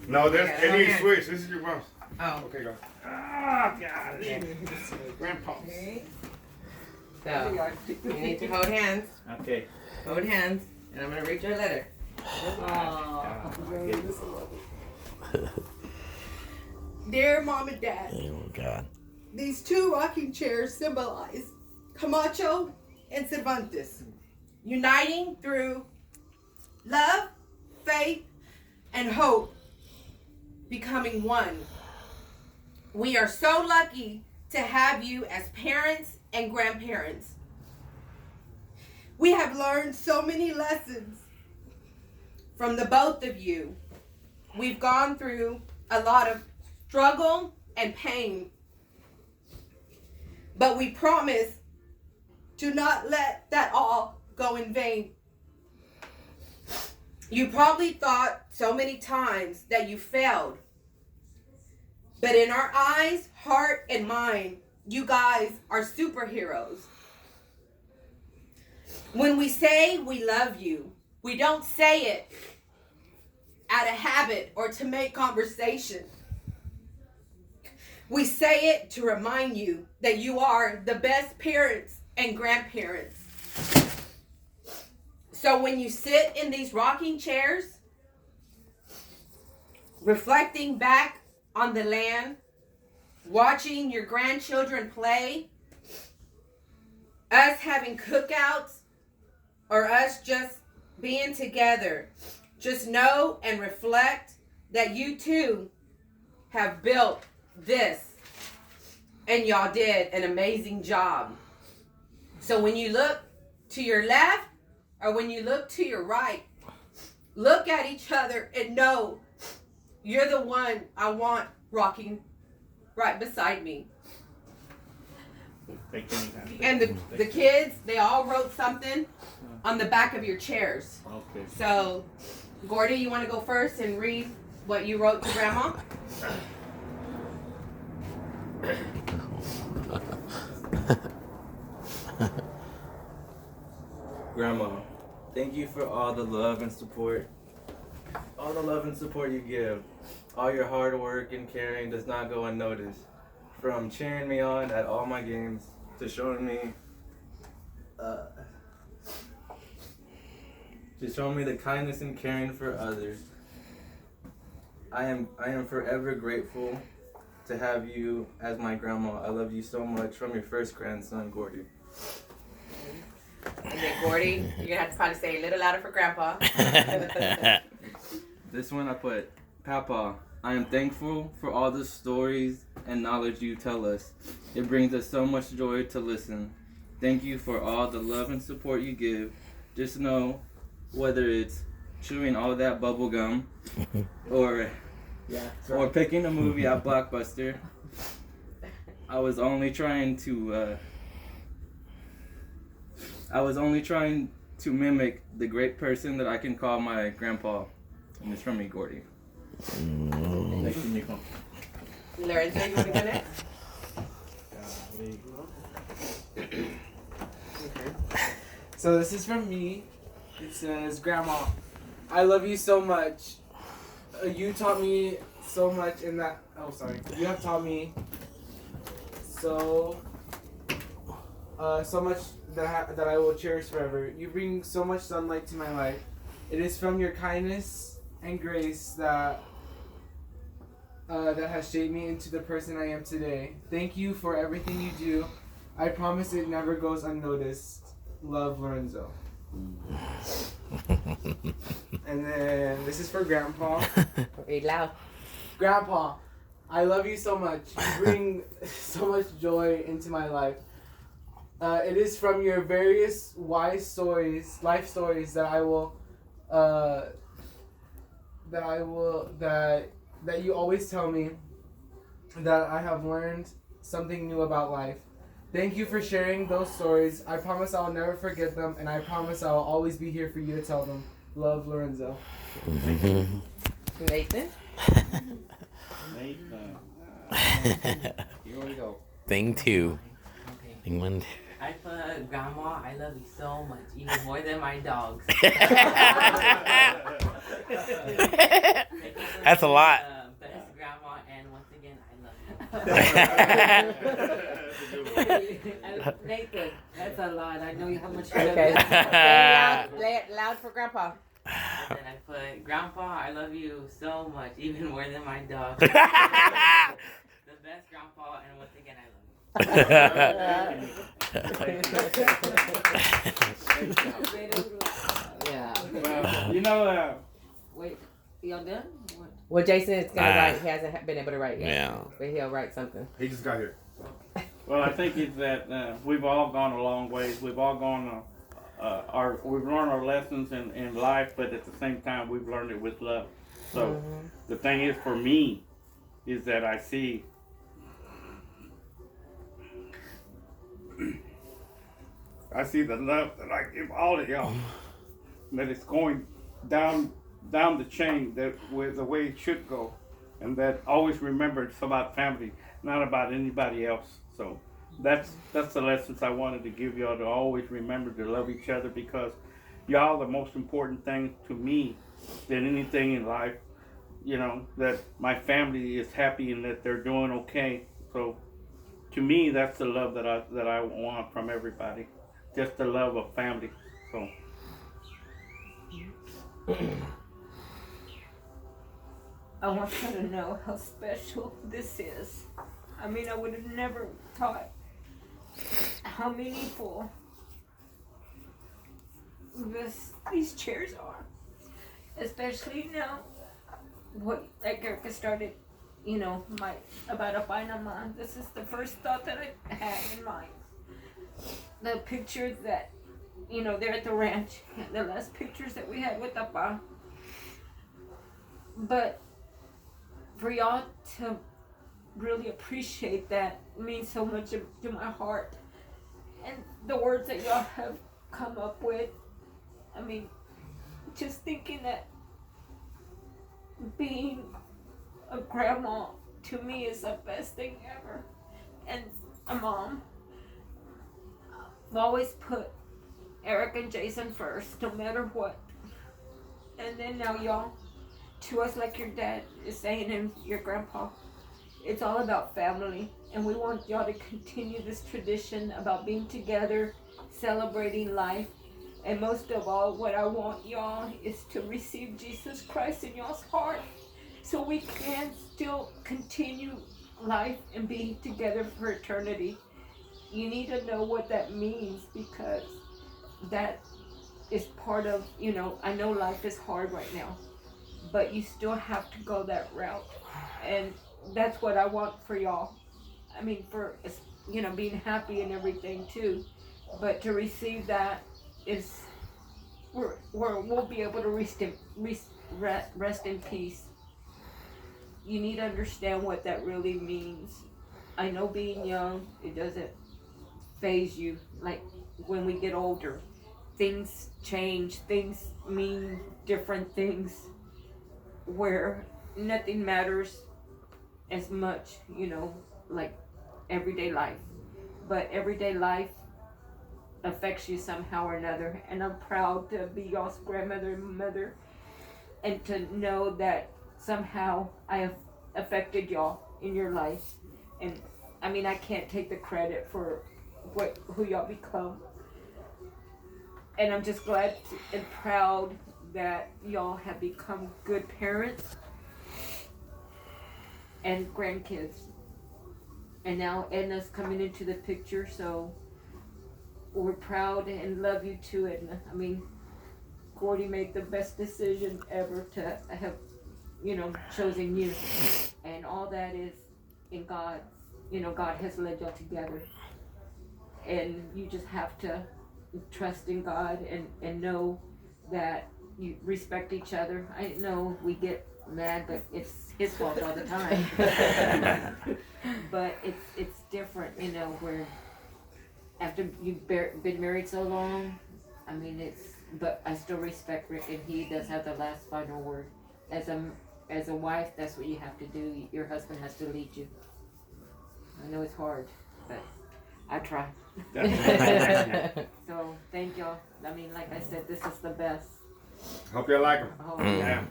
No, that's Okay, it needs okay. switch. This is your mom's. Oh. Okay, go. Ah, God. Grandpa. Okay. So, you need to hold hands. Okay. Hold hands. And I'm going to read your letter. Dear Mom and Dad, Oh, God. these two rocking chairs symbolize Camacho and Cervantes, uniting through love, faith, and hope, becoming one. We are so lucky to have you as parents and grandparents. We have learned so many lessons from the both of you. We've gone through a lot of struggle and pain, but we promise to not let that all go in vain. You probably thought so many times that you failed, but in our eyes, heart, and mind, you guys are superheroes. When we say we love you, we don't say it out of habit or to make conversation. We say it to remind you that you are the best parents and grandparents. So when you sit in these rocking chairs, reflecting back on the land, watching your grandchildren play, us having cookouts, or us just being together, just know and reflect that you too have built this, and y'all did an amazing job. So when you look to your left or when you look to your right, look at each other and know you're the one I want rocking right beside me. And the kids, they all wrote something on the back of your chairs. Okay. So, Gordy, you want to go first and read what you wrote to Grandma? Grandma, thank you for all the love and support. All the love and support you give. All your hard work and caring does not go unnoticed. From cheering me on at all my games to showing me the kindness and caring for others. I am forever grateful to have you as my grandma. I love you so much. From your first grandson, Gordy. Okay, Gordy, you're gonna have to probably say a little louder for Grandpa. This one I put, Papa, I am thankful for all the stories and knowledge you tell us. It brings us so much joy to listen. Thank you for all the love and support you give. Just know, whether it's chewing all that bubble gum or picking a movie at Blockbuster, I was only trying to mimic the great person that I can call my grandpa. And it's from me, Gordy. Lorenzo, you want to go next? Okay. So this is from me. It says, Grandma, I love you so much. You taught me so much in that. Oh, sorry. You have taught me so much that I will cherish forever. You bring so much sunlight to my life. It is from your kindness and grace that has shaped me into the person I am today. Thank you for everything you do. I promise it never goes unnoticed. Love, Lorenzo. And then this is for Grandpa. Read loud. Grandpa, I love you so much. You bring so much joy into my life. It is from your various wise stories, life stories that you always tell me that I have learned something new about life. Thank you for sharing those stories. I promise I'll never forget them, and I promise I'll always be here for you to tell them. Love, Lorenzo. Nathan? Here we go. Thing two. Okay. Thing one. I put, Grandma, I love you so much, even more than my dogs. Thank you That's a lot. Best grandma, and once again, I love you. Nathan, that's a lot. I know how much you Okay. love Say it loud for Grandpa. And then I put, Grandpa, I love you so much, even more than my dog. The best grandpa, and once again, I love you. Yeah. Well, you know, Wait, y'all done? What? Well, Jason is gonna write. He hasn't been able to write yet. Yeah. But he'll write something. He just got here. well, I think it's that we've all gone a long ways. We've all gone we've learned our lessons in life, but at the same time, we've learned it with love. So the thing is, for me, is that I see the love that I give all of y'all, that it's going down the chain that with the way it should go, and that always remember it's about family, not about anybody else. So that's the lessons I wanted to give y'all, to always remember to love each other, because y'all the most important thing to me than anything in life. You know, that my family is happy and that they're doing okay. So to me, that's the love that I want from everybody. Just the love of family. So I want you to know how special this is. I mean, I would have never thought how meaningful these chairs are. Especially now, what like Erica started, about a Panama. This is the first thought that I had in mind. The pictures that, they're at the ranch, the last pictures that we had with Papa. But for y'all to really appreciate that means so much to my heart. And the words that y'all have come up with, I mean, just thinking that being a grandma to me is the best thing ever. And a mom. I've always put Eric and Jason first, no matter what. And then now y'all, to us like your dad is saying and your grandpa, it's all about family. And we want y'all to continue this tradition about being together, celebrating life. And most of all, what I want y'all is to receive Jesus Christ in y'all's heart, so we can still continue life and be together for eternity. You need to know what that means, because that is part of, I know life is hard right now, but you still have to go that route. And that's what I want for y'all. I mean, for, being happy and everything too. But to receive that is, we'll be able to rest in peace. You need to understand what that really means. I know being young, it doesn't phase you. Like when we get older, things change, things mean different things, where nothing matters as much, like everyday life. But everyday life affects you somehow or another, and I'm proud to be y'all's grandmother and mother, and to know that somehow I have affected y'all in your life. And I mean, I can't take the credit for who y'all become, and I'm just glad and proud that y'all have become good parents and grandkids. And now Edna's coming into the picture, so we're proud and love you too, Edna. I mean, Gordy made the best decision ever to have, chosen you. And all that is in God. God has led y'all together. And you just have to trust in God and know that you respect each other. I know we get mad, but it's his fault all the time. But it's different, where after you've been married so long, I mean, but I still respect Rick, and he does have the last final word. As a wife, that's what you have to do. Your husband has to lead you. I know it's hard, but I try. So thank y'all. I mean, like I said, this is the best. Hope you like them. Oh, Mm. yeah.